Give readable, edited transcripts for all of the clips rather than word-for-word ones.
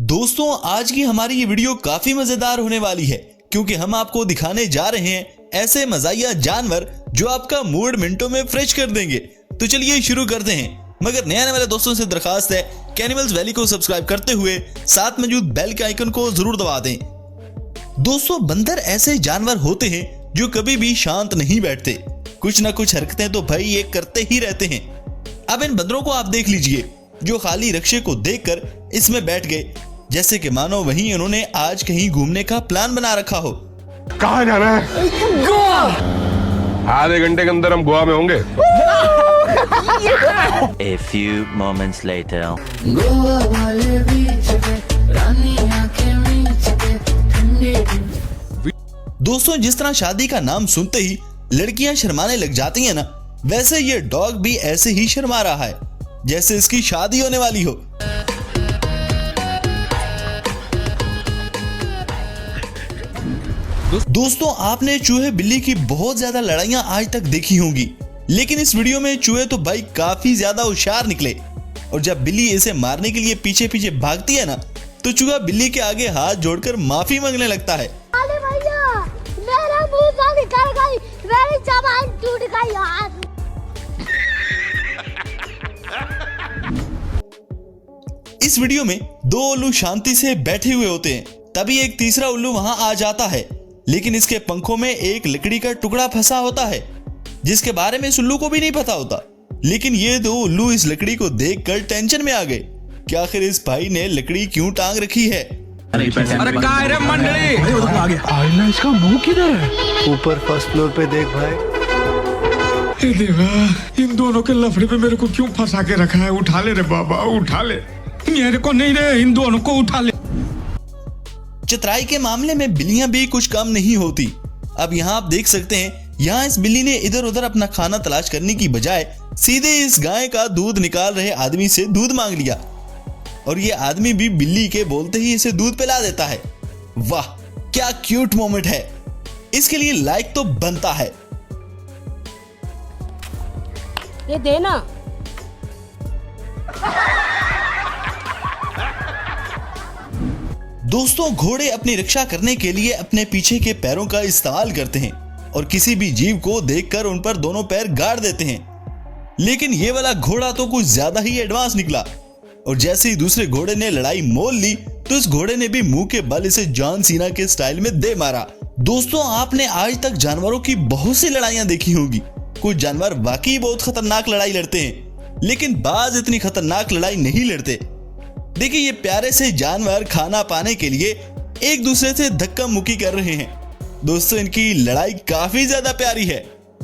दोस्तों आज की हमारी ये वीडियो काफी मजेदार होने वाली है क्योंकि हम आपको दिखाने जा रहे हैं ऐसे मजाया जानवर जो आपका मूड मिनटों में फ्रेश कर देंगे। तो चलिए शुरू करते हैं, मगर नए आने वाले दोस्तों से दरखास्त है कि एनिमल्स वैली को सब्सक्राइब करते हुए साथ मौजूद बेल के आइकन को जरूर दबा दें। दोस्तों बंदर ऐसे जानवर होते हैं जो कभी भी शांत नहीं बैठते, कुछ ना कुछ हरकतें तो भाई ये करते ही रहते हैं। अब इन बंदरों को आप देख लीजिए जो खाली रक्शे को देखकर इसमें बैठ गए, जैसे कि मानो वहीं उन्होंने आज कहीं घूमने का प्लान बना रखा हो। कहाँ जाना है? गोवा। आधे घंटे के अंदर हम गोवा में होंगे। A few moments later. Goa वाले बीच पे रानी आंखें मीच के ठंडी। दोस्तों जिस तरह शादी का नाम सुनते ही लड़कियां शर्माने लग जाती हैं ना, वैसे ये डॉग भी ऐसे ही शर्मा रहा है जैसे इसकी शादी होने वाली हो। दोस्तों आपने चूहे बिल्ली की बहुत ज्यादा लड़ाइयां आज तक देखी होंगी, लेकिन इस वीडियो में चूहे तो भाई काफी ज्यादा होशियार निकले। और जब बिल्ली इसे मारने के लिए पीछे पीछे भागती है ना, तो चूहा बिल्ली के आगे हाथ जोड़कर माफी मांगने लगता है। अरे भैया मेरा मुंह से निकल गई, मेरी जबान टूट गई यार। इस वीडियो में दो उल्लू शांति से बैठे हुए होते हैं, तभी एक तीसरा उल्लू वहां आ जाता है, लेकिन इसके पंखों में एक लकड़ी का टुकड़ा फंसा होता है जिसके बारे में इस उल्लू को भी नहीं पता होता। लेकिन ये दो उल्लू इस लकड़ी को देखकर टेंशन में आ गए कि आखिर इस भाई ने लकड़ी क्यों टांग रखी है। अरे काय रे मंडली, आईना इसका मुंह किधर है? ऊपर फर्स्ट फ्लोर पे देख भाई। हे देवा, इन दोनों के लफड़े पे मेरे को क्यों फंसा के रखा है? उठा ले रे बाबा, उठा ले। मेरे को नहीं रे, इन दोनों को उठा ले। चतुराई के मामले में बिल्लियां भी कुछ कम नहीं होती। अब यहाँ आप देख सकते हैं, यहाँ इस बिल्ली ने इधर उधर अपना खाना तलाश करने की बजाय सीधे इस गाय का दूध निकाल रहे आदमी से दूध मांग लिया, और ये आदमी भी बिल्ली के बोलते ही इसे दूध पिला देता है। वाह क्या क्यूट मोमेंट है, इसके लिए लाइक तो बनता है। ये देना। दोस्तों घोड़े अपनी रक्षा करने के लिए अपने पीछे के पैरों का इस्तेमाल करते हैं और किसी भी जीव को देखकर उन पर दोनों पैर गाड़ देते हैं। लेकिन ये वाला घोड़ा तो कुछ ज्यादा ही एडवांस निकला, और जैसे ही दूसरे घोड़े ने लड़ाई मोल ली तो इस घोड़े ने भी मुंह के बल इसे जॉन सीना के स्टाइल में दे मारा। दोस्तों आपने आज तक जानवरों की बहुत सी लड़ाइयां देखी होंगी। कुछ जानवर वाकई बहुत खतरनाक लड़ाई लड़ते हैं, लेकिन बाज इतनी खतरनाक लड़ाई नहीं लड़ते। देखिए ये प्यारे से जानवर खाना पाने के लिए एक दूसरे से धक्का मुक्की कर रहे हैं। दोस्तों इनकी लड़ाई काफी ज्यादा प्यारी है।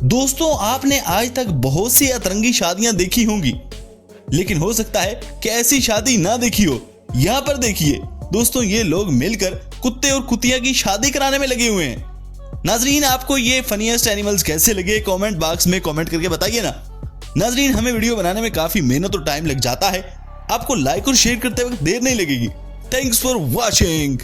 दोस्तों आपने आज तक बहुत सी अतरंगी शादियां देखी होंगी, लेकिन हो सकता है कि ऐसी शादी ना देखी हो। यहाँ पर देखिए दोस्तों, ये लोग मिलकर कुत्ते और कुतिया की शादी कराने में लगे हुए हैं। नाजरीन आपको ये फनीएस्ट एनिमल्स कैसे लगे कमेंट बॉक्स में कमेंट करके बताइए ना। नाजरीन हमें वीडियो बनाने में काफी मेहनत और टाइम लग जाता है, आपको लाइक और शेयर करते वक्त देर नहीं लगेगी। Thanks for watching.